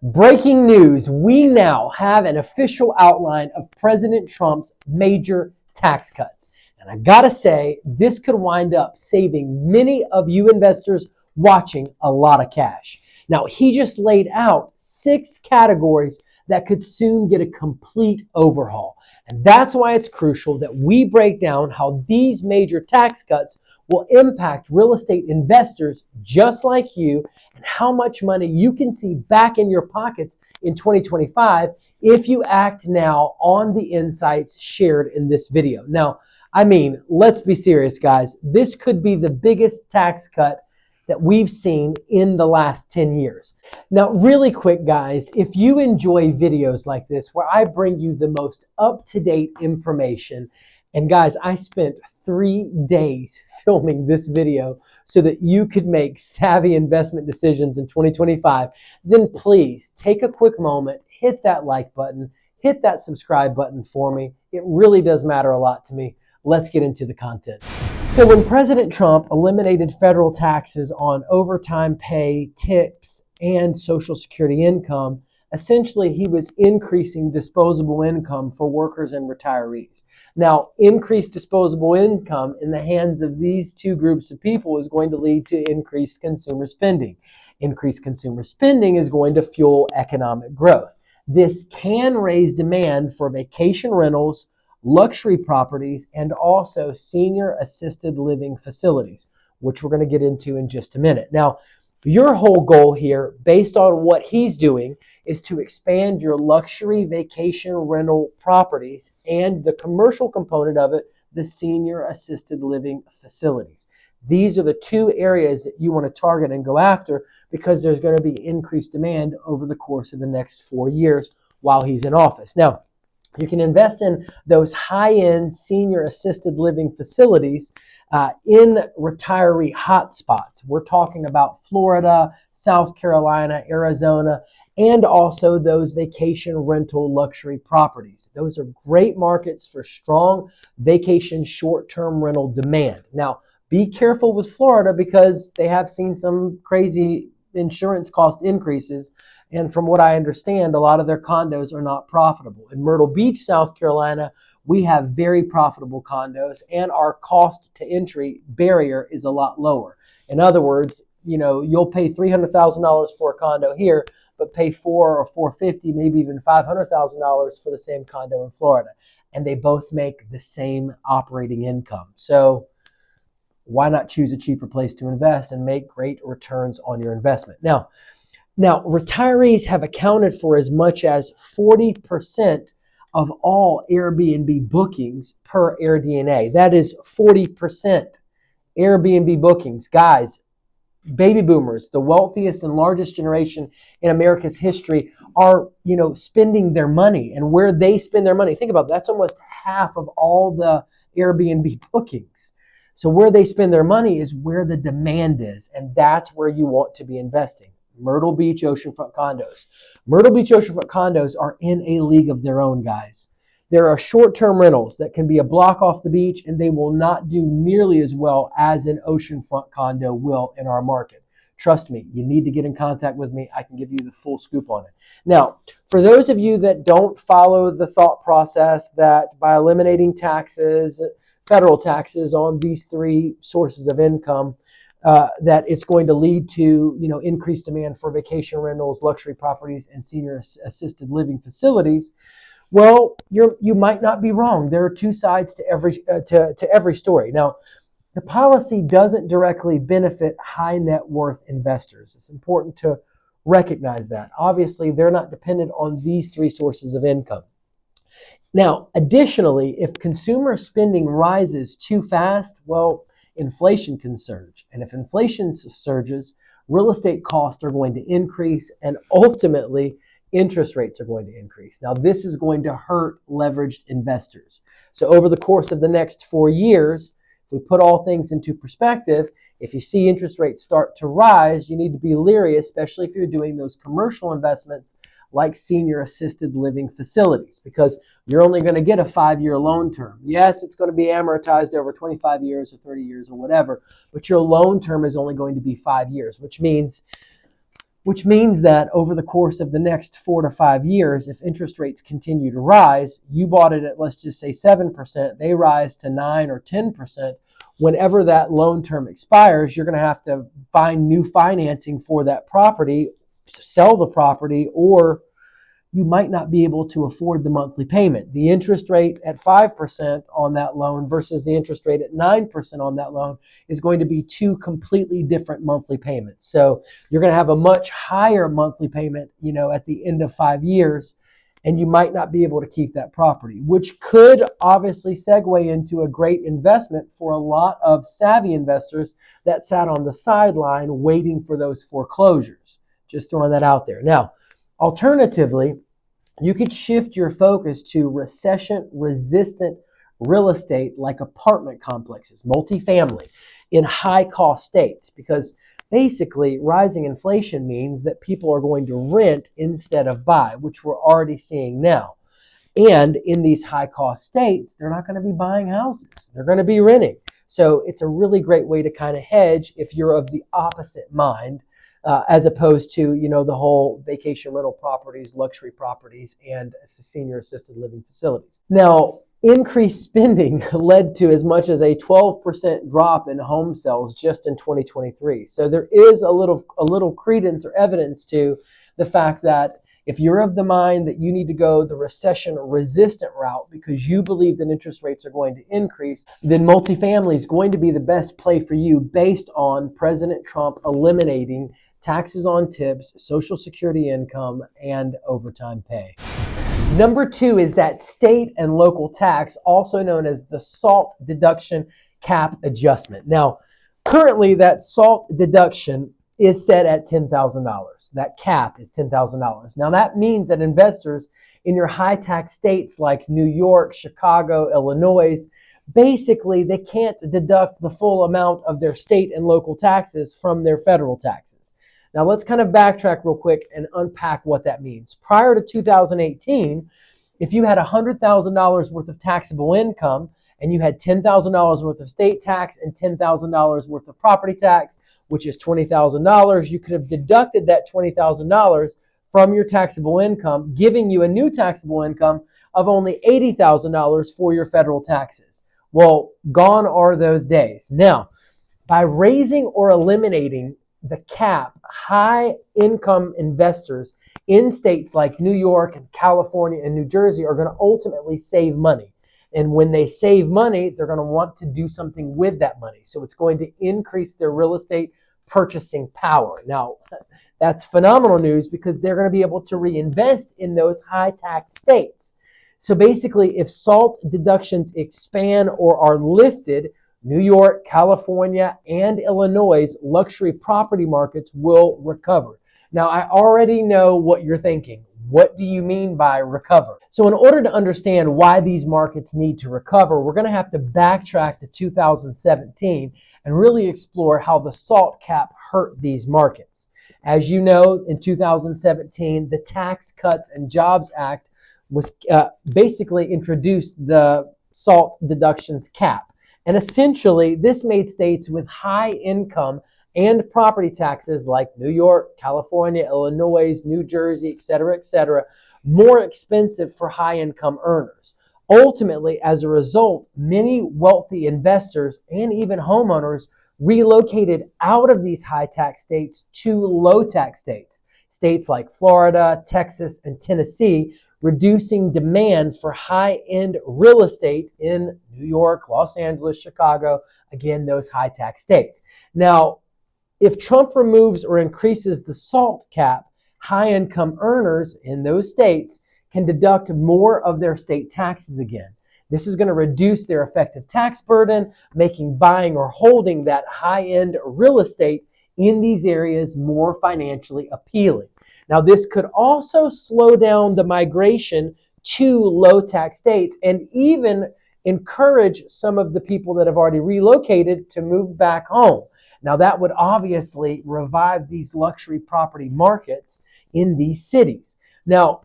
Breaking news, we now have an official outline of President Trump's major tax cuts. And I gotta say, this could wind up saving many of you investors watching a lot of cash. Now, he just laid out 6 categories that could soon get a complete overhaul. And that's why it's crucial that we break down how these major tax cuts will impact real estate investors just like you, and how much money you can see back in your pockets in 2025 if you act now on the insights shared in this video. Now, let's be serious, guys. This could be the biggest tax cut that we've seen in the last 10 years. Now, really quick, guys, if you enjoy videos like this where I bring you the most up-to-date information, and guys, I spent 3 days filming this video so that you could make savvy investment decisions in 2025, then please take a quick moment, hit that like button, hit that subscribe button for me. It really does matter a lot to me. Let's get into the content. So when President Trump eliminated federal taxes on overtime pay, tips, and Social Security income, essentially he was increasing disposable income for workers and retirees. Now, increased disposable income in the hands of these two groups of people is going to lead to increased consumer spending. Increased consumer spending is going to fuel economic growth. This can raise demand for vacation rentals, luxury properties, and also senior assisted living facilities, which we're going to get into in just a minute. Now, your whole goal here, based on what he's doing, is to expand your luxury vacation rental properties and the commercial component of it, the senior assisted living facilities. These are the 2 areas that you want to target and go after, because there's going to be increased demand over the course of the next 4 years while he's in office. Now, you can invest in those high-end senior assisted living facilities in retiree hotspots. We're talking about Florida, South Carolina, Arizona, and also those vacation rental luxury properties. Those are great markets for strong vacation short-term rental demand. Now, be careful with Florida because they have seen some crazy insurance cost increases. And from what I understand, a lot of their condos are not profitable. In Myrtle Beach, South Carolina, we have very profitable condos, and our cost to entry barrier is a lot lower. In other words, you'll pay $300,000 for a condo here, but pay $400,000 or $450,000, maybe even $500,000 for the same condo in Florida. And they both make the same operating income. So why not choose a cheaper place to invest and make great returns on your investment? Now, retirees have accounted for as much as 40% of all Airbnb bookings per AirDNA. That is 40% Airbnb bookings. Guys, baby boomers, the wealthiest and largest generation in America's history, are, spending their money. And where they spend their money, think about it, that's almost half of all the Airbnb bookings. So where they spend their money is where the demand is, and that's where you want to be investing. Myrtle Beach oceanfront condos. Myrtle Beach oceanfront condos are in a league of their own, guys. There are short-term rentals that can be a block off the beach, and they will not do nearly as well as an oceanfront condo will in our market. Trust me, you need to get in contact with me. I can give you the full scoop on it. Now, for those of you that don't follow the thought process that by eliminating taxes, federal taxes on these 3 sources of income, that it's going to lead to increased demand for vacation rentals, luxury properties, and senior assisted living facilities. Well, you might not be wrong. There are 2 sides to every story. Now, the policy doesn't directly benefit high net worth investors. It's important to recognize that. Obviously, they're not dependent on these 3 sources of income. Now, additionally, if consumer spending rises too fast, well, inflation can surge. And if inflation surges, real estate costs are going to increase, and ultimately interest rates are going to increase. Now, this is going to hurt leveraged investors. So over the course of the next 4 years, if we put all things into perspective, if you see interest rates start to rise, you need to be leery, especially if you're doing those commercial investments like senior assisted living facilities, because you're only going to get a 5-year loan term. Yes, it's going to be amortized over 25 years or 30 years or whatever, but your loan term is only going to be 5 years, which means which means that over the course of the next 4 to 5 years, if interest rates continue to rise, you bought it at, let's just say 7%, they rise to 9 or 10%. Whenever that loan term expires, you're going to have to find new financing for that property, sell the property, or you might not be able to afford the monthly payment. The interest rate at 5% on that loan versus the interest rate at 9% on that loan is going to be two completely different monthly payments. So you're going to have a much higher monthly payment, at the end of 5 years, and you might not be able to keep that property, which could obviously segue into a great investment for a lot of savvy investors that sat on the sideline waiting for those foreclosures. Just throwing that out there. Now, alternatively, you could shift your focus to recession-resistant real estate like apartment complexes, multifamily, in high-cost states, because basically rising inflation means that people are going to rent instead of buy, which we're already seeing now. And in these high-cost states, they're not going to be buying houses. They're going to be renting. So it's a really great way to kind of hedge if you're of the opposite mind, as opposed to, the whole vacation rental properties, luxury properties, and senior assisted living facilities. Now, increased spending led to as much as a 12% drop in home sales just in 2023. So there is a little credence or evidence to the fact that if you're of the mind that you need to go the recession-resistant route because you believe that interest rates are going to increase, then multifamily is going to be the best play for you based on President Trump eliminating taxes on tips, Social Security income, and overtime pay. Number 2 is that state and local tax, also known as the SALT deduction cap adjustment. Now, currently that SALT deduction is set at $10,000. That cap is $10,000. Now that means that investors in your high tax states like New York, Chicago, Illinois, basically they can't deduct the full amount of their state and local taxes from their federal taxes. Now let's kind of backtrack real quick and unpack what that means. Prior to 2018, if you had $100,000 worth of taxable income and you had $10,000 worth of state tax and $10,000 worth of property tax, which is $20,000, you could have deducted that $20,000 from your taxable income, giving you a new taxable income of only $80,000 for your federal taxes. Well, gone are those days. Now, by raising or eliminating the cap, high income investors in states like New York and California and New Jersey are going to ultimately save money. And when they save money, they're going to want to do something with that money. So it's going to increase their real estate purchasing power. Now, that's phenomenal news because they're going to be able to reinvest in those high tax states. So basically, if SALT deductions expand or are lifted, New York, California, and Illinois' luxury property markets will recover. Now, I already know what you're thinking. What do you mean by recover? So in order to understand why these markets need to recover, we're going to have to backtrack to 2017 and really explore how the SALT cap hurt these markets. As you know, in 2017, the Tax Cuts and Jobs Act was basically introduced the SALT deductions cap. And essentially, this made states with high income and property taxes like New York, California, Illinois, New Jersey, et cetera, more expensive for high-income earners. Ultimately, as a result, many wealthy investors and even homeowners relocated out of these high-tax states to low-tax states. States like Florida, Texas, and Tennessee, reducing demand for high-end real estate in New York, Los Angeles, Chicago, again, those high-tax states. Now, if Trump removes or increases the SALT cap, high-income earners in those states can deduct more of their state taxes again. This is going to reduce their effective tax burden, making buying or holding that high-end real estate in these areas more financially appealing. Now, this could also slow down the migration to low-tax states and even encourage some of the people that have already relocated to move back home. Now, that would obviously revive these luxury property markets in these cities. Now,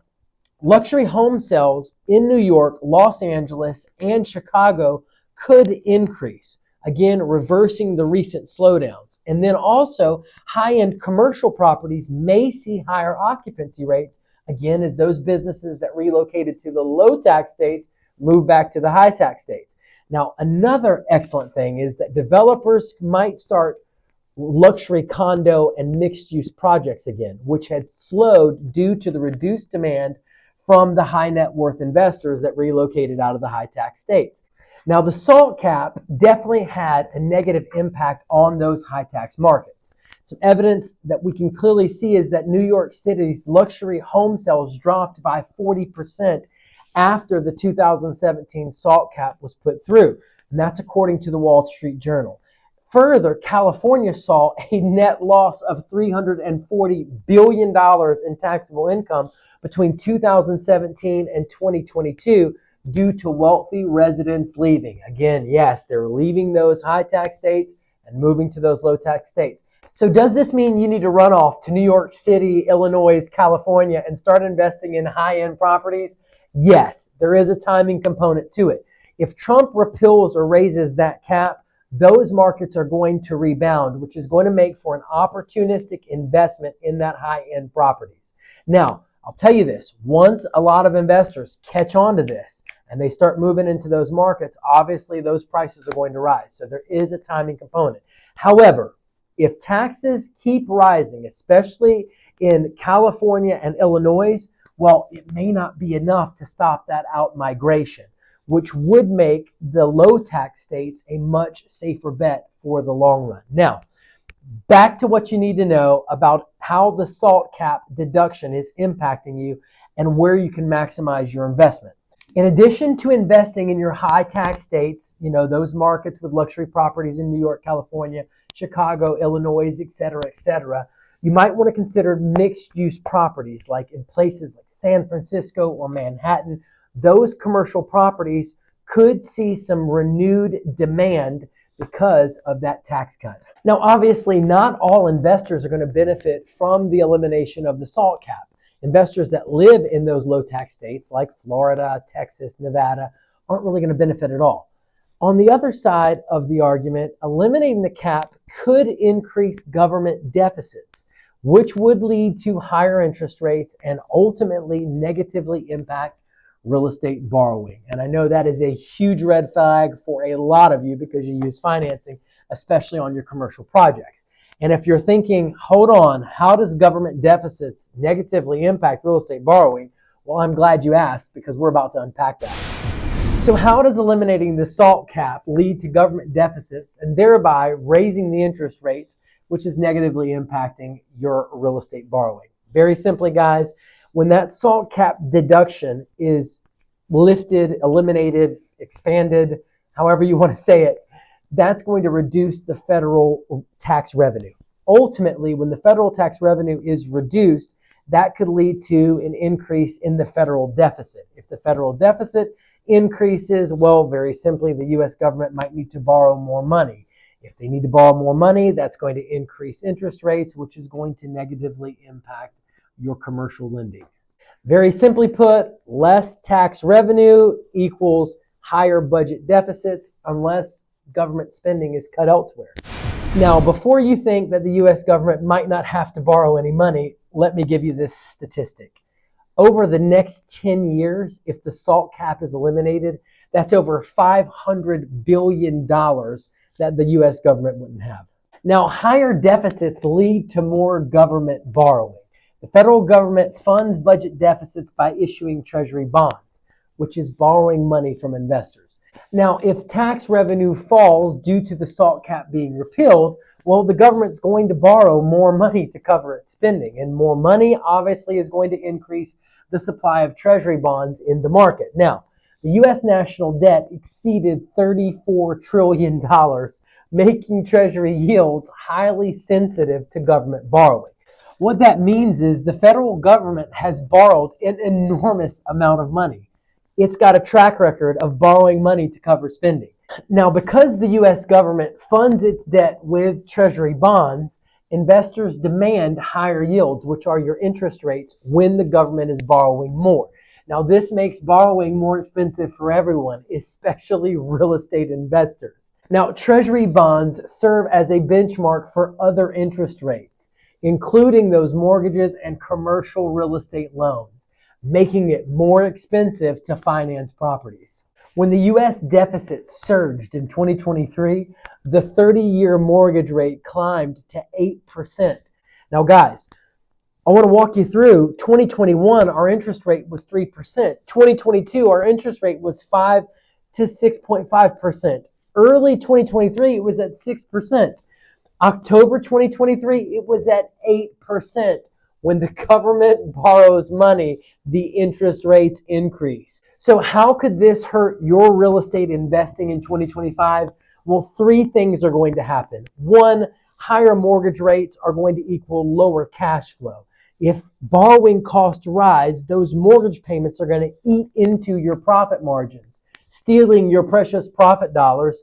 luxury home sales in New York, Los Angeles, and Chicago could increase. again, reversing the recent slowdowns. And then also, high-end commercial properties may see higher occupancy rates, again, as those businesses that relocated to the low tax states move back to the high tax states. Now, another excellent thing is that developers might start luxury condo and mixed-use projects again, which had slowed due to the reduced demand from the high net worth investors that relocated out of the high tax states. Now, the SALT cap definitely had a negative impact on those high tax markets. Some evidence that we can clearly see is that New York City's luxury home sales dropped by 40% after the 2017 SALT cap was put through. And that's according to the Wall Street Journal. Further, California saw a net loss of $340 billion in taxable income between 2017 and 2022 due to wealthy residents leaving. Again, yes, they're leaving those high tax states and moving to those low tax states. So does this mean you need to run off to New York City, Illinois, California, and start investing in high-end properties? Yes, there is a timing component to it. If Trump repeals or raises that cap, those markets are going to rebound, which is going to make for an opportunistic investment in that high-end properties. Now, I'll tell you this, once a lot of investors catch on to this and they start moving into those markets, obviously those prices are going to rise. So there is a timing component. However, if taxes keep rising, especially in California and Illinois, well, it may not be enough to stop that out-migration, which would make the low tax states a much safer bet for the long run. Now, back to what you need to know about how the SALT cap deduction is impacting you and where you can maximize your investment. In addition to investing in your high tax states, those markets with luxury properties in New York, California, Chicago, Illinois, et cetera, you might want to consider mixed use properties like in places like San Francisco or Manhattan. Those commercial properties could see some renewed demand because of that tax cut. Now, obviously, not all investors are going to benefit from the elimination of the SALT cap. Investors that live in those low tax states like Florida, Texas, Nevada aren't really going to benefit at all. On the other side of the argument, eliminating the cap could increase government deficits, which would lead to higher interest rates and ultimately negatively impact real estate borrowing. And I know that is a huge red flag for a lot of you because you use financing, especially on your commercial projects. And if you're thinking, hold on, how does government deficits negatively impact real estate borrowing? Well, I'm glad you asked because we're about to unpack that. So how does eliminating the SALT cap lead to government deficits and thereby raising the interest rates, which is negatively impacting your real estate borrowing? Very simply, guys, when that SALT cap deduction is lifted, eliminated, expanded, however you want to say it, that's going to reduce the federal tax revenue. Ultimately, when the federal tax revenue is reduced, that could lead to an increase in the federal deficit. If the federal deficit increases, well, very simply, the U.S. government might need to borrow more money. If they need to borrow more money, that's going to increase interest rates, which is going to negatively impact your commercial lending. Very simply put, less tax revenue equals higher budget deficits unless government spending is cut elsewhere. Now, before you think that the U.S. government might not have to borrow any money, let me give you this statistic. Over the next 10 years, if the SALT cap is eliminated, that's over $500 billion that the U.S. government wouldn't have. Now, higher deficits lead to more government borrowing. The federal government funds budget deficits by issuing treasury bonds, which is borrowing money from investors. Now, if tax revenue falls due to the SALT cap being repealed, well, the government's going to borrow more money to cover its spending, and more money obviously is going to increase the supply of treasury bonds in the market. Now, the U.S. national debt exceeded $34 trillion, making treasury yields highly sensitive to government borrowing. What that means is the federal government has borrowed an enormous amount of money. It's got a track record of borrowing money to cover spending. Now, because the U.S. government funds its debt with treasury bonds, investors demand higher yields, which are your interest rates, when the government is borrowing more. Now, this makes borrowing more expensive for everyone, especially real estate investors. Now, Treasury bonds serve as a benchmark for other interest rates, including those mortgages and commercial real estate loans, making it more expensive to finance properties. When the U.S. deficit surged in 2023, the 30-year mortgage rate climbed to 8%. Now, guys, I want to walk you through 2021, our interest rate was 3%. 2022, our interest rate was 5 to 6.5%. Early 2023, it was at 6%. October 2023, it was at 8%. When the government borrows money, the interest rates increase. So how could this hurt your real estate investing in 2025? Well, three things are going to happen. One, higher mortgage rates are going to equal lower cash flow. If borrowing costs rise, those mortgage payments are going to eat into your profit margins, stealing your precious profit dollars,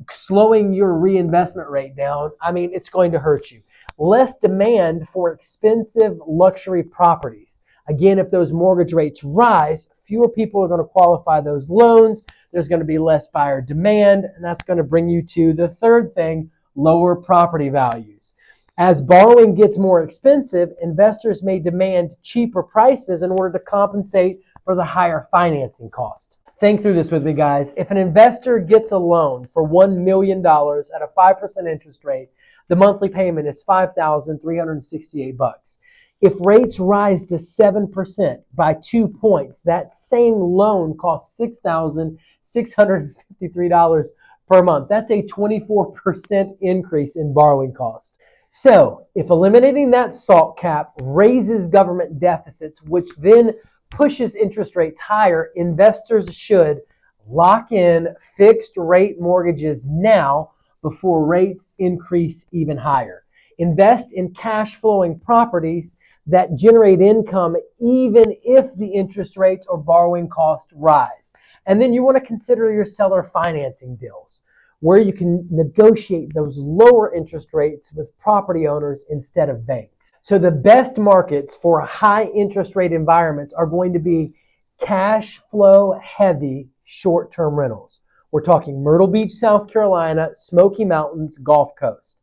slowing your reinvestment rate down. I mean, it's going to hurt you. Less demand for expensive luxury properties. Again, if those mortgage rates rise, fewer people are going to qualify those loans. There's going to be less buyer demand, and that's going to bring you to the third thing, lower property values. As borrowing gets more expensive, investors may demand cheaper prices in order to compensate for the higher financing cost. Think through this with me, guys. If an investor gets a loan for $1 million at a 5% interest rate, the monthly payment is $5,368. If rates rise to 7% by 2 points, that same loan costs $6,653 per month. That's a 24% increase in borrowing cost. So, if eliminating that SALT cap raises government deficits, which then pushes interest rates higher, investors should lock in fixed rate mortgages now before rates increase even higher. Invest in cash flowing properties that generate income even if the interest rates or borrowing costs rise. And then you want to consider your seller financing deals, where you can negotiate those lower interest rates with property owners instead of banks. So the best markets for high interest rate environments are going to be cash flow heavy short-term rentals. We're talking Myrtle Beach, South Carolina, Smoky Mountains, Gulf Coast.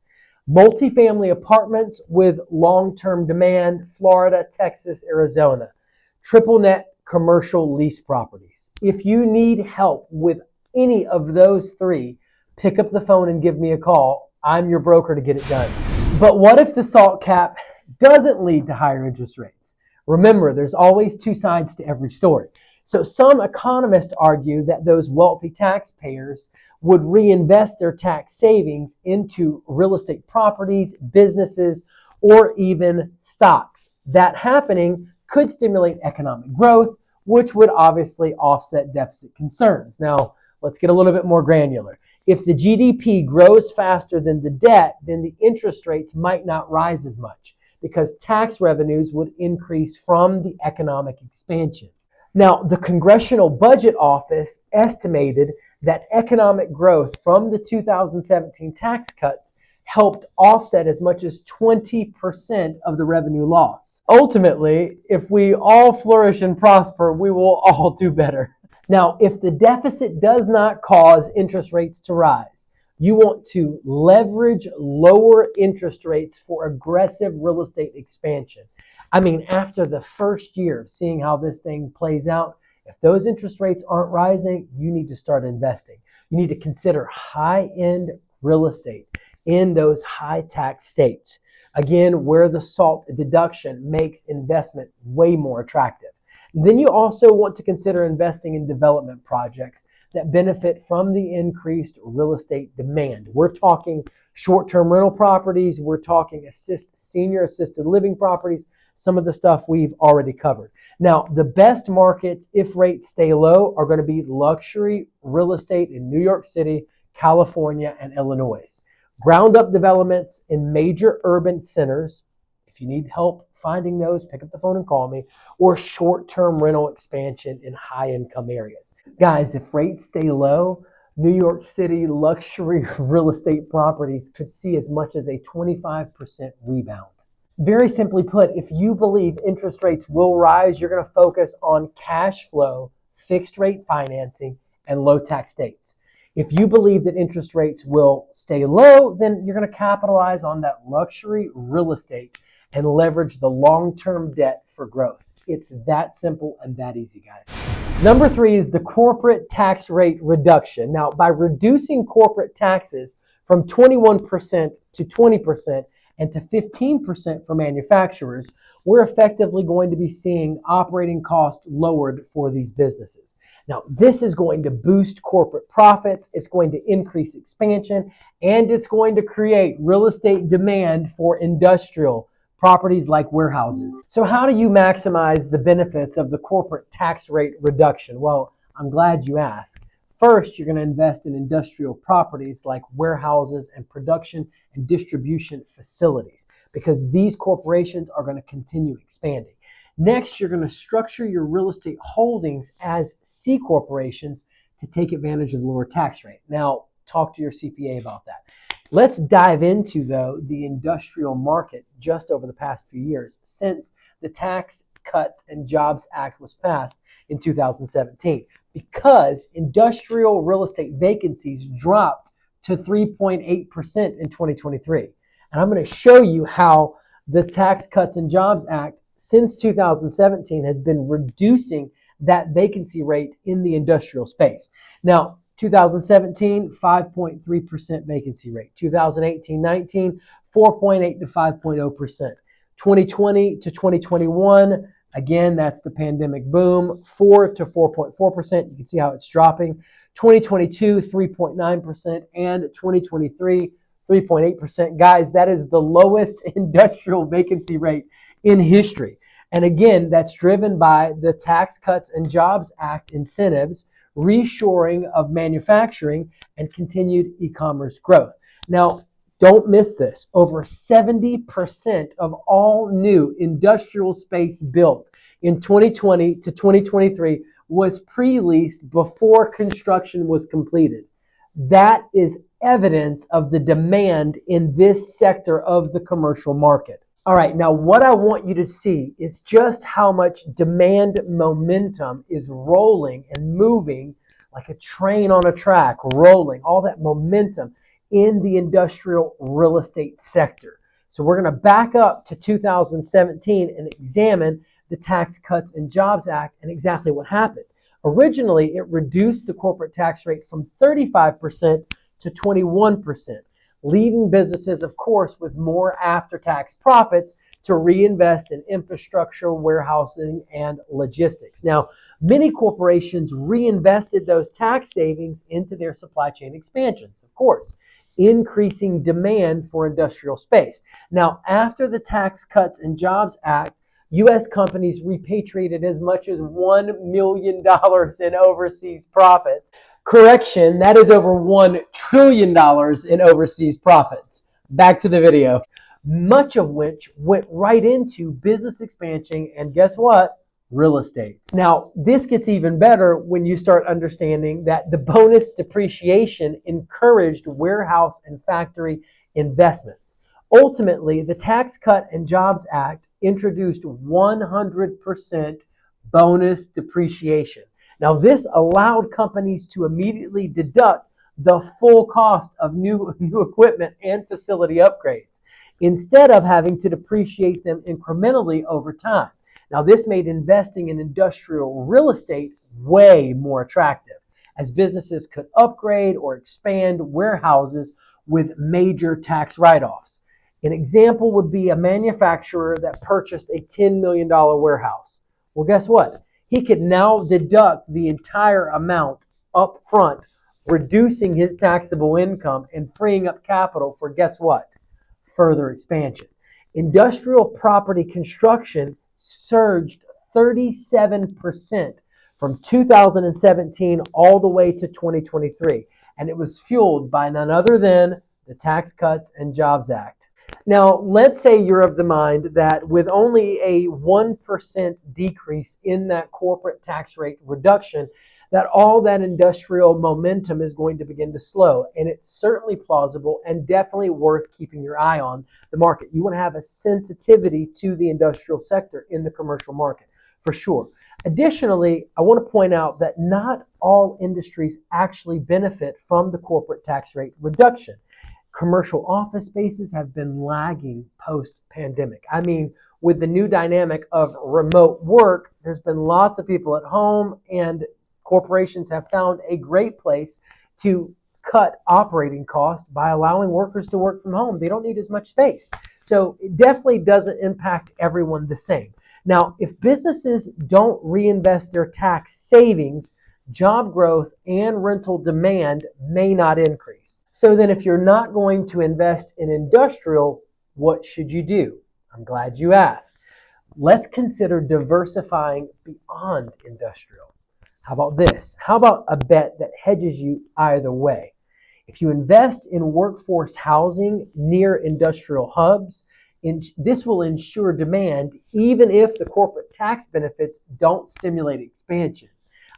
Multifamily apartments with long-term demand, Florida, Texas, Arizona. Triple net commercial lease properties. If you need help with any of those three, pick up the phone and give me a call. I'm your broker to get it done. But what if the SALT cap doesn't lead to higher interest rates? Remember, there's always two sides to every story. So some economists argue that those wealthy taxpayers would reinvest their tax savings into real estate properties, businesses, or even stocks. That happening could stimulate economic growth, which would obviously offset deficit concerns. Now, let's get a little bit more granular. If the GDP grows faster than the debt, then the interest rates might not rise as much because tax revenues would increase from the economic expansion. Now, the Congressional Budget Office estimated that economic growth from the 2017 tax cuts helped offset as much as 20% of the revenue loss. Ultimately, if we all flourish and prosper, we will all do better. Now, if the deficit does not cause interest rates to rise, you want to leverage lower interest rates for aggressive real estate expansion. I mean, after the first year of seeing how this thing plays out, if those interest rates aren't rising, you need to start investing. You need to consider high-end real estate in those high-tax states. Again, where the SALT deduction makes investment way more attractive. Then you also want to consider investing in development projects that benefit from the increased real estate demand. We're talking short-term rental properties. We're talking senior assisted living properties, some of the stuff we've already covered. Now, the best markets, if rates stay low, are going to be luxury real estate in New York City, California, and Illinois. Ground-up developments in major urban centers. If you need help finding those, pick up the phone and call me, or short-term rental expansion in high-income areas. Guys, if rates stay low, New York City luxury real estate properties could see as much as a 25% rebound. Very simply put, if you believe interest rates will rise, you're going to focus on cash flow, fixed rate financing, and low tax states. If you believe that interest rates will stay low, then you're going to capitalize on that luxury real estate and leverage the long-term debt for growth. It's that simple and that easy, guys. Number 3 is the corporate tax rate reduction. Now, by reducing corporate taxes from 21% to 20% and to 15% for manufacturers, we're effectively going to be seeing operating costs lowered for these businesses. Now, this is going to boost corporate profits, it's going to increase expansion, and it's going to create real estate demand for industrial properties like warehouses. So how do you maximize the benefits of the corporate tax rate reduction? Well, I'm glad you asked. First, you're going to invest in industrial properties like warehouses and production and distribution facilities because these corporations are going to continue expanding. Next, you're going to structure your real estate holdings as C corporations to take advantage of the lower tax rate. Now, talk to your CPA about that. Let's dive into, though, the industrial market just over the past few years since the Tax Cuts and Jobs Act was passed in 2017, because industrial real estate vacancies dropped to 3.8% in 2023. And I'm going to show you how the Tax Cuts and Jobs Act since 2017 has been reducing that vacancy rate in the industrial space. Now, 2017, 5.3% vacancy rate. 2018-19, 4.8 to 5.0%. 2020 to 2021, again, that's the pandemic boom, 4 to 4.4%. You can see how it's dropping. 2022, 3.9%, and 2023, 3.8%. Guys, that is the lowest industrial vacancy rate in history. And again, that's driven by the Tax Cuts and Jobs Act incentives, reshoring of manufacturing, and continued e-commerce growth. Now, don't miss this. Over 70% of all new industrial space built in 2020 to 2023 was pre-leased before construction was completed. That is evidence of the demand in this sector of the commercial market. All right, now what I want you to see is just how much demand momentum is rolling and moving like a train on a track, rolling, all that momentum in the industrial real estate sector. So we're going to back up to 2017 and examine the Tax Cuts and Jobs Act and exactly what happened. Originally, it reduced the corporate tax rate from 35% to 21%. Leaving businesses, of course, with more after-tax profits to reinvest in infrastructure, warehousing, and logistics. Now, many corporations reinvested those tax savings into their supply chain expansions, of course, increasing demand for industrial space. Now, after the Tax Cuts and Jobs Act, U.S. companies repatriated as much as $1 million in overseas profits. Correction, that is over $1 trillion in overseas profits. Back to the video. Much of which went right into business expansion and guess what? Real estate. Now, this gets even better when you start understanding that the bonus depreciation encouraged warehouse and factory investments. Ultimately, the Tax Cut and Jobs Act introduced 100% bonus depreciation. Now, this allowed companies to immediately deduct the full cost of new equipment and facility upgrades instead of having to depreciate them incrementally over time. Now, this made investing in industrial real estate way more attractive as businesses could upgrade or expand warehouses with major tax write-offs. An example would be a manufacturer that purchased a $10 million warehouse. Well, guess what? He could now deduct the entire amount up front, reducing his taxable income and freeing up capital for, guess what? Further expansion. Industrial property construction surged 37% from 2017 all the way to 2023, and it was fueled by none other than the Tax Cuts and Jobs Act. Now, let's say you're of the mind that with only a 1% decrease in that corporate tax rate reduction, that all that industrial momentum is going to begin to slow. And it's certainly plausible and definitely worth keeping your eye on the market. You want to have a sensitivity to the industrial sector in the commercial market, for sure. Additionally, I want to point out that not all industries actually benefit from the corporate tax rate reduction. Commercial office spaces have been lagging post-pandemic. I mean, with the new dynamic of remote work, there's been lots of people at home, and corporations have found a great place to cut operating costs by allowing workers to work from home. They don't need as much space. So it definitely doesn't impact everyone the same. Now, if businesses don't reinvest their tax savings, job growth and rental demand may not increase. So then if you're not going to invest in industrial, what should you do? I'm glad you asked. Let's consider diversifying beyond industrial. How about this? How about a bet that hedges you either way? If you invest in workforce housing near industrial hubs, this will ensure demand even if the corporate tax benefits don't stimulate expansion.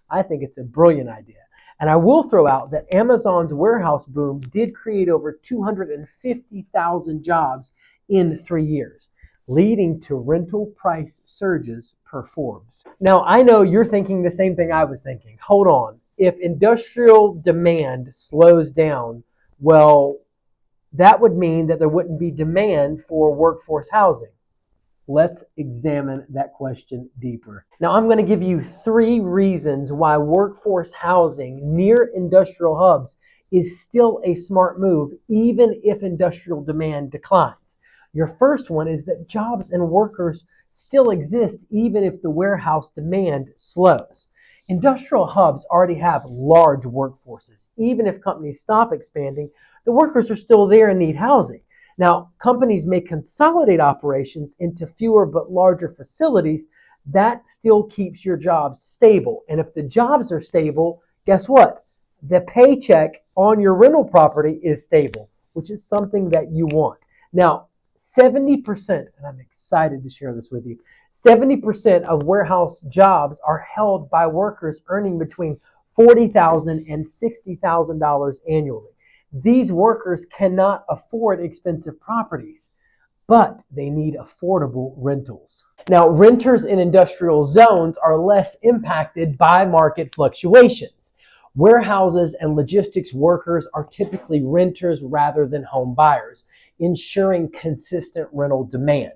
I think it's a brilliant idea. And I will throw out that Amazon's warehouse boom did create over 250,000 jobs in 3 years, leading to rental price surges per Forbes. Now, I know you're thinking the same thing I was thinking. Hold on. If industrial demand slows down, well, that would mean that there wouldn't be demand for workforce housing. Let's examine that question deeper. Now, I'm going to give you 3 reasons why workforce housing near industrial hubs is still a smart move, even if industrial demand declines. Your first one is that jobs and workers still exist even if the warehouse demand slows. Industrial hubs already have large workforces. Even if companies stop expanding, the workers are still there and need housing. Now, companies may consolidate operations into fewer but larger facilities. That still keeps your jobs stable. And if the jobs are stable, guess what? The paycheck on your rental property is stable, which is something that you want. Now, 70%, and I'm excited to share this with you, 70% of warehouse jobs are held by workers earning between $40,000 and $60,000 annually. These workers cannot afford expensive properties, but they need affordable rentals. Now, renters in industrial zones are less impacted by market fluctuations. Warehouses and logistics workers are typically renters rather than home buyers, ensuring consistent rental demand.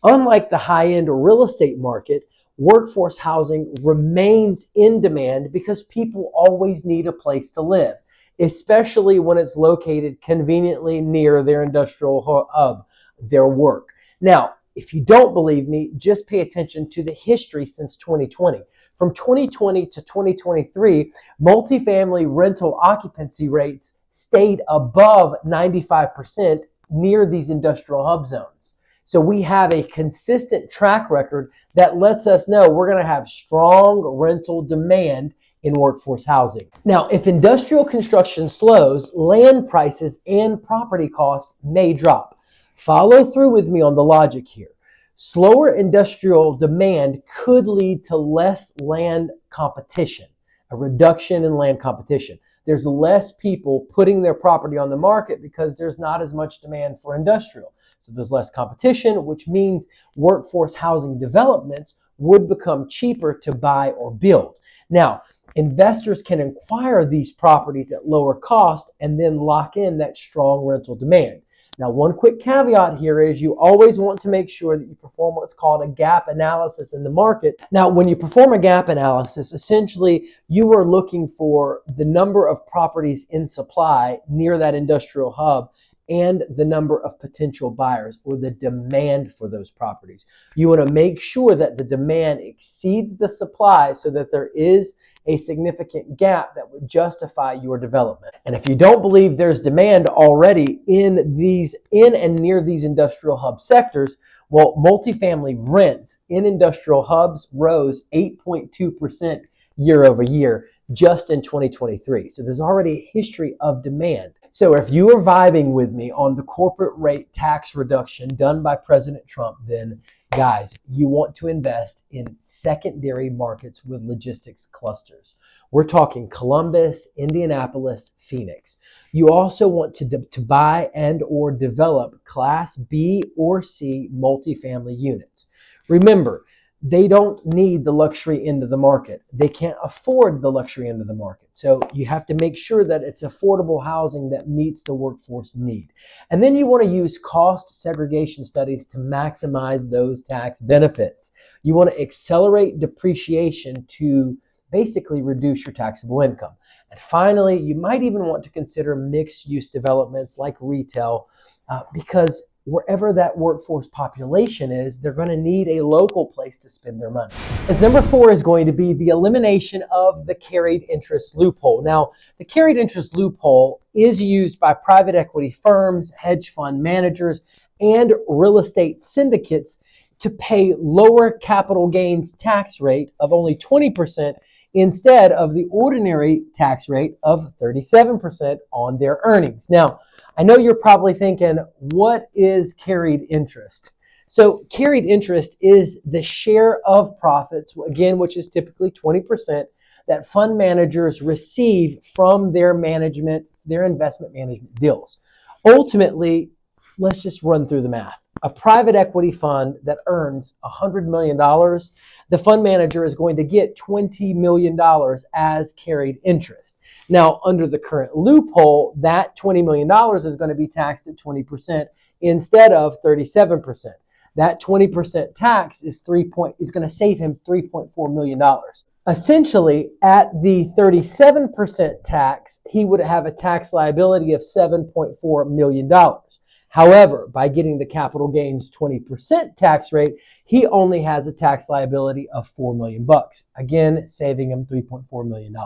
Unlike the high-end real estate market, workforce housing remains in demand because people always need a place to live, especially when it's located conveniently near their industrial hub, their work. Now, if you don't believe me, just pay attention to the history since 2020. From 2020 to 2023, multifamily rental occupancy rates stayed above 95% near these industrial hub zones. So we have a consistent track record that lets us know we're going to have strong rental demand in workforce housing. Now, if industrial construction slows, land prices and property costs may drop. Follow through with me on the logic here. Slower industrial demand could lead to less land competition, a reduction in land competition. There's less people putting their property on the market because there's not as much demand for industrial. So there's less competition, which means workforce housing developments would become cheaper to buy or build. Now, investors can acquire these properties at lower cost and then lock in that strong rental demand. Now, one quick caveat here is you always want to make sure that you perform what's called a gap analysis in the market. Now, when you perform a gap analysis, essentially you are looking for the number of properties in supply near that industrial hub and the number of potential buyers or the demand for those properties. You want to make sure that the demand exceeds the supply so that there is a significant gap that would justify your development. And if you don't believe there's demand already in and near these industrial hub sectors, well, multifamily rents in industrial hubs rose 8.2% year over year just in 2023. So there's already a history of demand. So if you are vibing with me on the corporate rate tax reduction done by President Trump, then guys, you want to invest in secondary markets with logistics clusters. We're talking Columbus, Indianapolis, Phoenix. You also want to buy and or develop Class B or C multifamily units. Remember, they don't need the luxury end of the market. They can't afford the luxury end of the market. So you have to make sure that it's affordable housing that meets the workforce need. And then you want to use cost segregation studies to maximize those tax benefits. You want to accelerate depreciation to basically reduce your taxable income. And finally, you might even want to consider mixed-use developments like retail because wherever that workforce population is, they're going to need a local place to spend their money. As number 4 is going to be the elimination of the carried interest loophole. Now, the carried interest loophole is used by private equity firms, hedge fund managers, and real estate syndicates to pay lower capital gains tax rate of only 20% instead of the ordinary tax rate of 37% on their earnings. Now, I know you're probably thinking, what is carried interest? So carried interest is the share of profits, again, which is typically 20%, that fund managers receive from their investment management deals. Ultimately, let's just run through the math. A private equity fund that earns $100 million, the fund manager is going to get $20 million as carried interest. Now, under the current loophole, that $20 million is going to be taxed at 20% instead of 37%. That 20% tax is going to save him $3.4 million. Essentially, at the 37% tax, he would have a tax liability of $7.4 million. However, by getting the capital gains 20% tax rate, he only has a tax liability of $4 million. Again, saving him $3.4 million.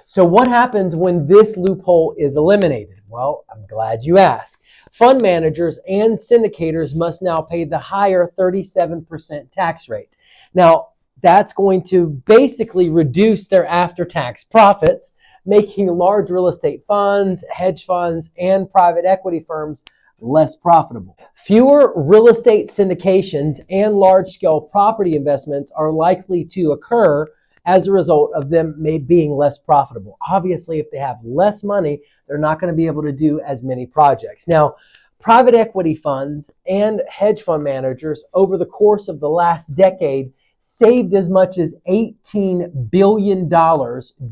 So what happens when this loophole is eliminated? Well, I'm glad you asked. Fund managers and syndicators must now pay the higher 37% tax rate. Now, that's going to basically reduce their after-tax profits, making large real estate funds, hedge funds, and private equity firms less profitable. Fewer real estate syndications and large-scale property investments are likely to occur as a result of them being less profitable. Obviously, if they have less money, they're not going to be able to do as many projects. Now, private equity funds and hedge fund managers over the course of the last decade saved as much as $18 billion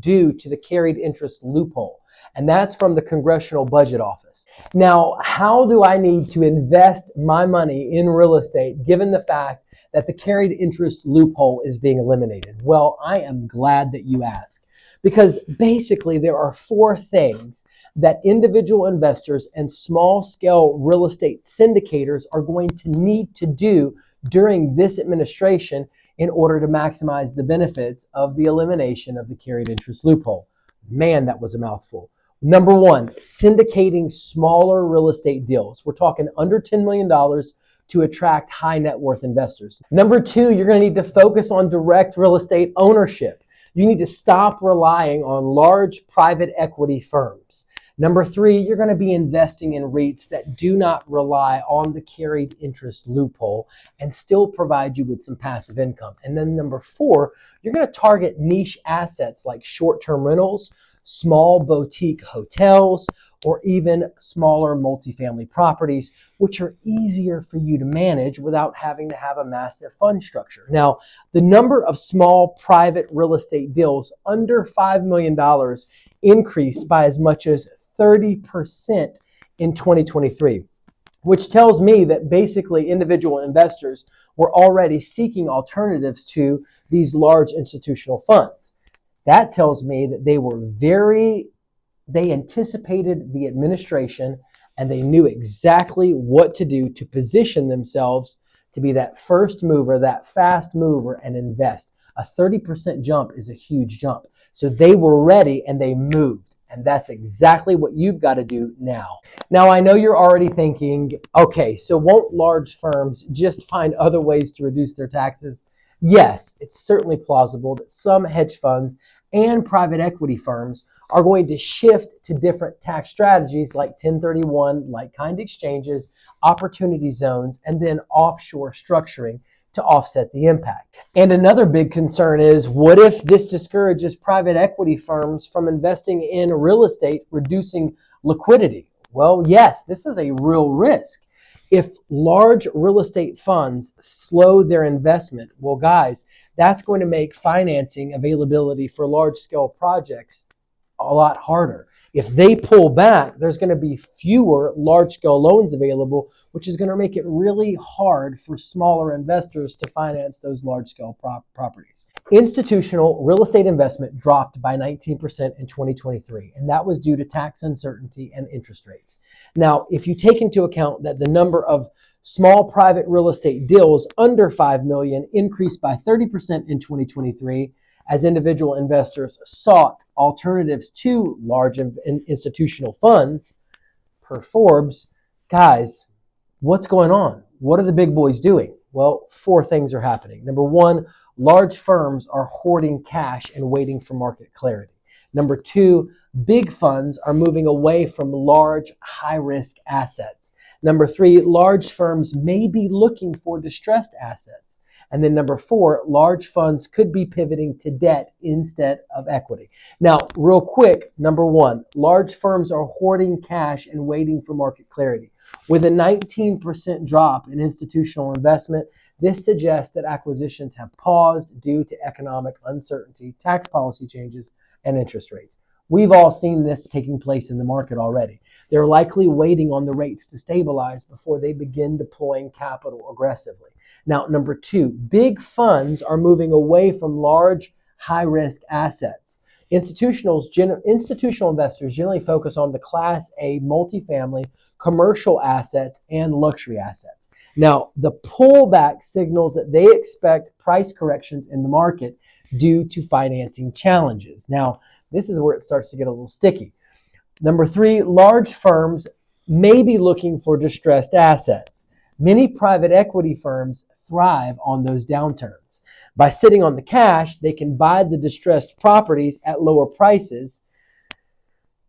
due to the carried interest loophole. And that's from the Congressional Budget Office. Now, how do I need to invest my money in real estate given the fact that the carried interest loophole is being eliminated? Well, I am glad that you asked, because basically there are 4 things that individual investors and small-scale real estate syndicators are going to need to do during this administration in order to maximize the benefits of the elimination of the carried interest loophole. Man, that was a mouthful. Number 1, syndicating smaller real estate deals. We're talking under $10 million to attract high net worth investors. Number 2, you're going to need to focus on direct real estate ownership. You need to stop relying on large private equity firms. Number 3, you're going to be investing in REITs that do not rely on the carried interest loophole and still provide you with some passive income. And then number 4, you're going to target niche assets like short-term rentals, small boutique hotels, or even smaller multifamily properties, which are easier for you to manage without having to have a massive fund structure. Now, the number of small private real estate deals under $5 million increased by as much as 30% in 2023, which tells me that basically individual investors were already seeking alternatives to these large institutional funds. That tells me that they anticipated the administration and they knew exactly what to do to position themselves to be that first mover, that fast mover, and invest. A 30% jump is a huge jump. So they were ready and they moved. And that's exactly what you've got to do now. Now, I know you're already thinking, okay, so won't large firms just find other ways to reduce their taxes? Yes, it's certainly plausible that some hedge funds and private equity firms are going to shift to different tax strategies like 1031, like-kind exchanges, opportunity zones, and then offshore structuring to offset the impact. And another big concern is, what if this discourages private equity firms from investing in real estate, reducing liquidity? Well, yes, this is a real risk. If large real estate funds slow their investment, well, guys, that's going to make financing availability for large-scale projects a lot harder. If they pull back, there's going to be fewer large-scale loans available, which is going to make it really hard for smaller investors to finance those large-scale properties. Institutional real estate investment dropped by 19% in 2023, and that was due to tax uncertainty and interest rates. Now, if you take into account that the number of small private real estate deals under $5 million increased by 30% in 2023, as individual investors sought alternatives to large institutional funds, per Forbes, guys, what's going on? What are the big boys doing? Well, 4 things are happening. Number 1, large firms are hoarding cash and waiting for market clarity. Number 2, big funds are moving away from large, high-risk assets. Number 3, large firms may be looking for distressed assets. And then number 4, large funds could be pivoting to debt instead of equity. Now, real quick, number 1, large firms are hoarding cash and waiting for market clarity. With a 19% drop in institutional investment, this suggests that acquisitions have paused due to economic uncertainty, tax policy changes, and interest rates. We've all seen this taking place in the market already. They're likely waiting on the rates to stabilize before they begin deploying capital aggressively. Now, number 2, big funds are moving away from large, high-risk assets. Institutional investors generally focus on the Class A multifamily, commercial assets, and luxury assets. Now, the pullback signals that they expect price corrections in the market due to financing challenges. Now, this is where it starts to get a little sticky. Number 3, large firms may be looking for distressed assets. Many private equity firms thrive on those downturns. By sitting on the cash, they can buy the distressed properties at lower prices.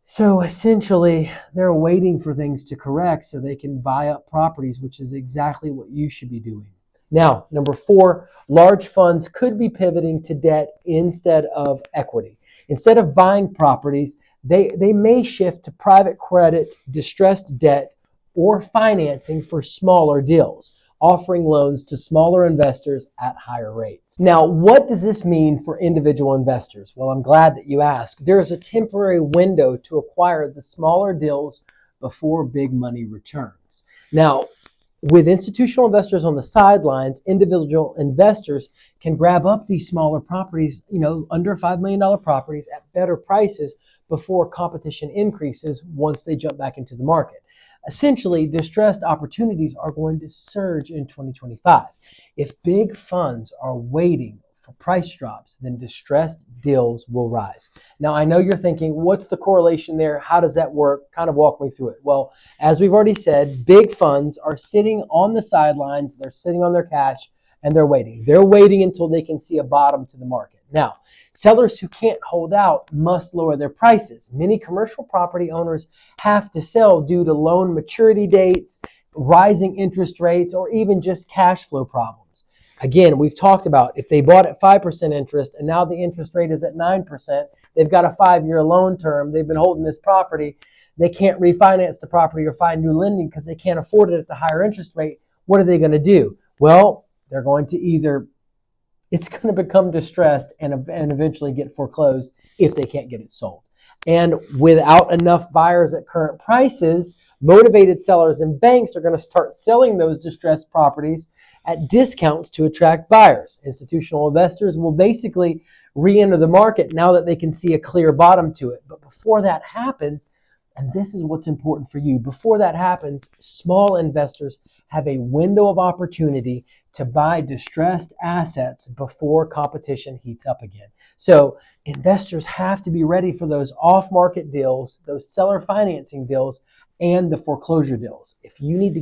So essentially, they're waiting for things to correct so they can buy up properties, which is exactly what you should be doing. Now, number 4, large funds could be pivoting to debt instead of equity. Instead of buying properties, they may shift to private credit, distressed debt, or financing for smaller deals, offering loans to smaller investors at higher rates. Now, what does this mean for individual investors? Well, I'm glad that you asked. There is a temporary window to acquire the smaller deals before big money returns. Now, with institutional investors on the sidelines, individual investors can grab up these smaller properties, under $5 million properties at better prices before competition increases once they jump back into the market. Essentially, distressed opportunities are going to surge in 2025. If big funds are waiting for price drops, then distressed deals will rise. Now, I know you're thinking, what's the correlation there? How does that work? Kind of walk me through it. Well, as we've already said, big funds are sitting on the sidelines, they're sitting on their cash, and they're waiting. They're waiting until they can see a bottom to the market. Now, sellers who can't hold out must lower their prices. Many commercial property owners have to sell due to loan maturity dates, rising interest rates, or even just cash flow problems. Again, we've talked about if they bought at 5% interest and now the interest rate is at 9%, they've got a 5-year loan term, they've been holding this property, they can't refinance the property or find new lending because they can't afford it at the higher interest rate. What are they going to do? Well, they're going to it's going to become distressed and eventually get foreclosed if they can't get it sold. And without enough buyers at current prices, motivated sellers and banks are going to start selling those distressed properties at discounts to attract buyers. Institutional investors will basically re-enter the market now that they can see a clear bottom to it. But before that happens, and this is what's important for you, before that happens, small investors have a window of opportunity to buy distressed assets before competition heats up again. So investors have to be ready for those off-market deals, those seller financing deals, and the foreclosure deals. If you need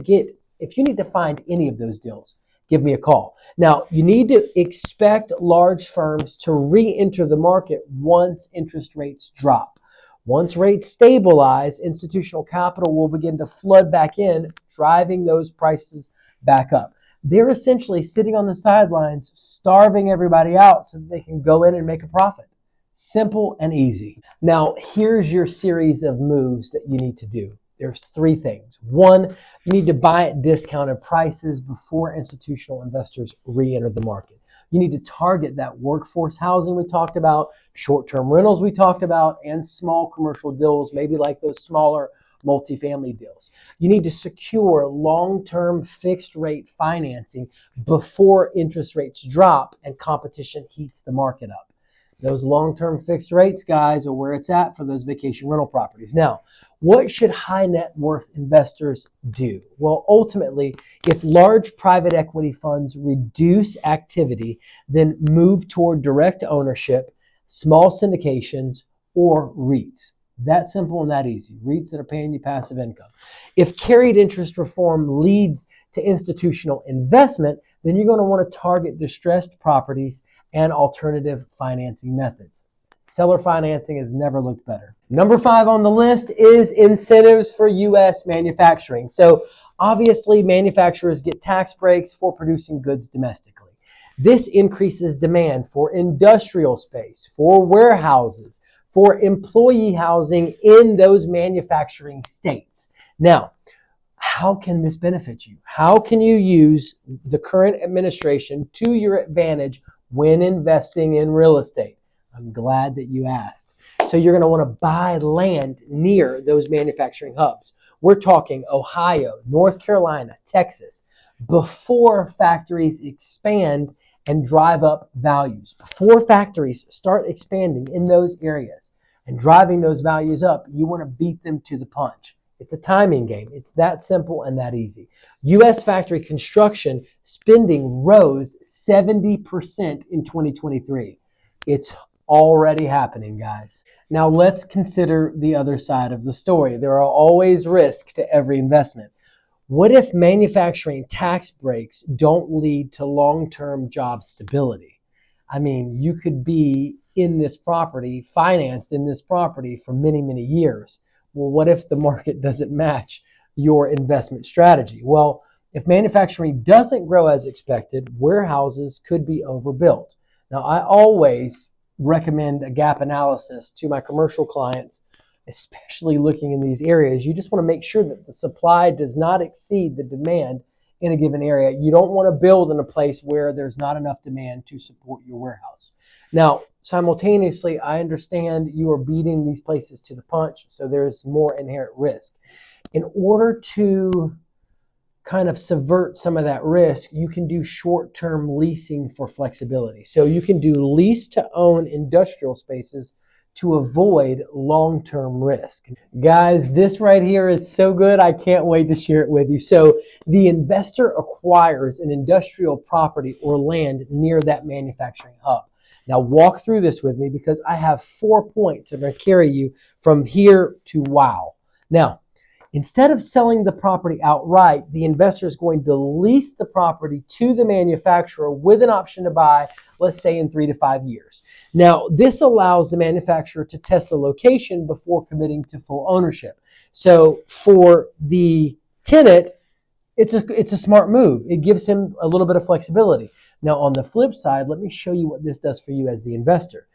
to find any of those deals, give me a call. Now, you need to expect large firms to re-enter the market once interest rates drop. Once rates stabilize, institutional capital will begin to flood back in, driving those prices back up. They're essentially sitting on the sidelines, starving everybody out so that they can go in and make a profit. Simple and easy. Now, here's your series of moves that you need to do. There's three things. One, you need to buy at discounted prices before institutional investors re-enter the market. You need to target that workforce housing we talked about, short-term rentals we talked about, and small commercial deals, maybe like those smaller multifamily deals. You need to secure long-term fixed rate financing before interest rates drop and competition heats the market up. Those long-term fixed rates, guys, are where it's at for those vacation rental properties. Now, what should high net worth investors do? Well, ultimately, if large private equity funds reduce activity, then move toward direct ownership, small syndications, or REITs. That simple and that easy. REITs that are paying you passive income. If carried interest reform leads to institutional investment, then you're going to want to target distressed properties and alternative financing methods. Seller financing has never looked better. Number 5 on the list is incentives for U.S. manufacturing. So obviously manufacturers get tax breaks for producing goods domestically. This increases demand for industrial space, for warehouses, for employee housing in those manufacturing states. Now, how can this benefit you? How can you use the current administration to your advantage when investing in real estate? I'm glad that you asked. So you're going to want to buy land near those manufacturing hubs. We're talking Ohio, North Carolina, Texas, before factories expand and drive up values. Before factories start expanding in those areas and driving those values up, you want to beat them to the punch. It's a timing game. It's that simple and that easy. U.S. factory construction spending rose 70% in 2023. It's already happening, guys. Now let's consider the other side of the story. There are always risks to every investment. What if manufacturing tax breaks don't lead to long-term job stability? I mean, you could be in this property, financed in this property for many, many years. Well, what if the market doesn't match your investment strategy? Well, if manufacturing doesn't grow as expected, warehouses could be overbuilt. Now, I always recommend a gap analysis to my commercial clients, especially looking in these areas. You just want to make sure that the supply does not exceed the demand in a given area. You don't want to build in a place where there's not enough demand to support your warehouse. Now, simultaneously, I understand you are beating these places to the punch, so there's more inherent risk. In order to kind of subvert some of that risk, you can do short-term leasing for flexibility. So you can do lease-to-own industrial spaces to avoid long-term risk. Guys, this right here is so good, I can't wait to share it with you. So the investor acquires an industrial property or land near that manufacturing hub. Now walk through this with me because I have 4 points that are going to carry you from here to wow. Now, instead of selling the property outright, the investor is going to lease the property to the manufacturer with an option to buy, let's say in 3 to 5 years. Now, this allows the manufacturer to test the location before committing to full ownership. So for the tenant, it's a smart move. It gives him a little bit of flexibility. Now, on the flip side, let me show you what this does for you as the investor.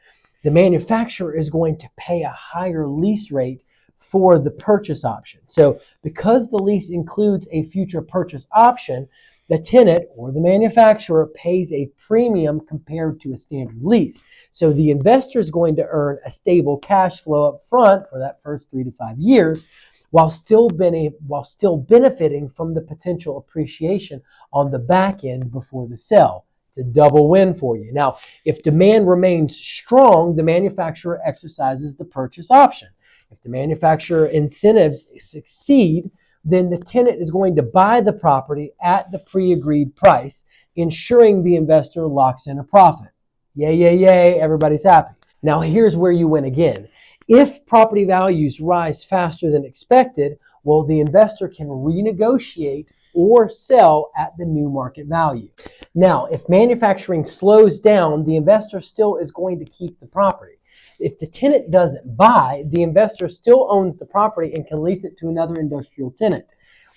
The manufacturer is going to pay a higher lease rate for the purchase option. So because the lease includes a future purchase option, the tenant or the manufacturer pays a premium compared to a standard lease. So the investor is going to earn a stable cash flow up front for that first 3 to 5 years, while still benefiting from the potential appreciation on the back end before the sale. It's a double win for you. Now, if demand remains strong, the manufacturer exercises the purchase option. If the manufacturer incentives succeed, then the tenant is going to buy the property at the pre-agreed price, ensuring the investor locks in a profit. Yay, yay, yay, everybody's happy. Now here's where you win again. If property values rise faster than expected, well, the investor can renegotiate or sell at the new market value. Now, if manufacturing slows down, the investor still is going to keep the property. If the tenant doesn't buy, the investor still owns the property and can lease it to another industrial tenant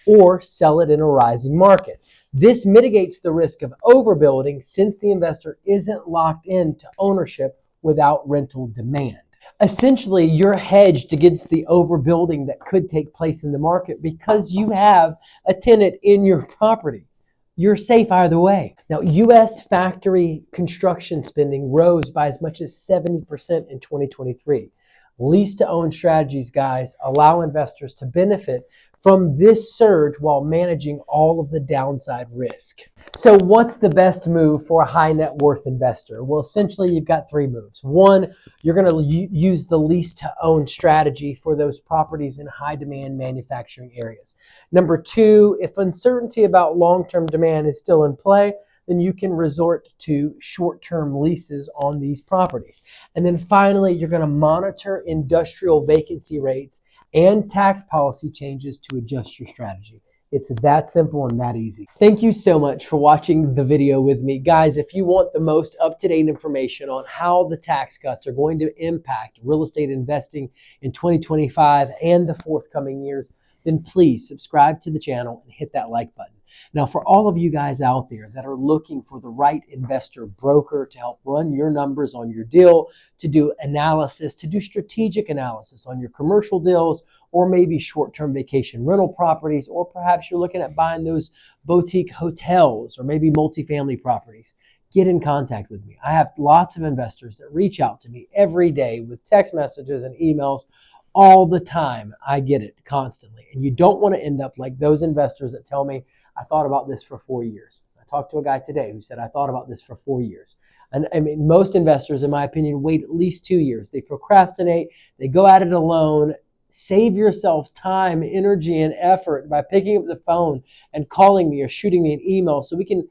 or sell it in a rising market. This mitigates the risk of overbuilding since the investor isn't locked into ownership without rental demand. Essentially, you're hedged against the overbuilding that could take place in the market because you have a tenant in your property. You're safe either way. Now, U.S. factory construction spending rose by as much as 70% in 2023. Lease to own strategies, guys, allow investors to benefit from this surge while managing all of the downside risk. So what's the best move for a high net worth investor? Well, essentially, you've got three moves. One, you're going to use the lease to own strategy for those properties in high demand manufacturing areas. Number two, if uncertainty about long-term demand is still in play, then you can resort to short-term leases on these properties. And then finally, you're going to monitor industrial vacancy rates and tax policy changes to adjust your strategy. It's that simple and that easy. Thank you so much for watching the video with me. Guys, if you want the most up-to-date information on how the tax cuts are going to impact real estate investing in 2025 and the forthcoming years, then please subscribe to the channel and hit that like button. Now, for all of you guys out there that are looking for the right investor broker to help run your numbers on your deal, to do analysis, to do strategic analysis on your commercial deals, or maybe short-term vacation rental properties, or perhaps you're looking at buying those boutique hotels or maybe multifamily properties, get in contact with me. I have lots of investors that reach out to me every day with text messages and emails all the time. I get it constantly. And you don't want to end up like those investors that tell me, I thought about this for 4 years. I talked to a guy today who said, I thought about this for 4 years. And I mean, most investors, in my opinion, wait at least 2 years. They procrastinate. They go at it alone. Save yourself time, energy, and effort by picking up the phone and calling me or shooting me an email so we can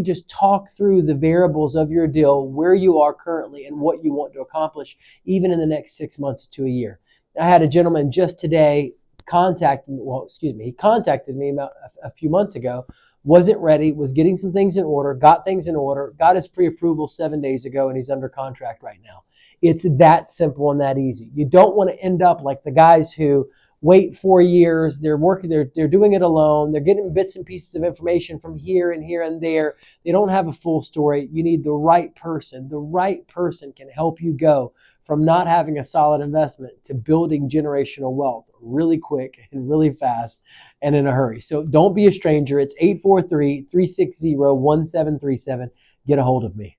just talk through the variables of your deal, where you are currently, and what you want to accomplish, even in the next 6 months to a year. I had a gentleman just today he contacted me about a few months ago, wasn't ready, was getting some things in order, got things in order, got his pre-approval 7 days ago, and he's under contract right now. It's that simple and that easy. You don't want to end up like the guys who wait 4 years, they're doing it alone, they're getting bits and pieces of information from here and there. They don't have a full story. You need the right person. The right person can help you go from not having a solid investment to building generational wealth really quick and really fast and in a hurry. So don't be a stranger. It's 843-360-1737. Get a hold of me.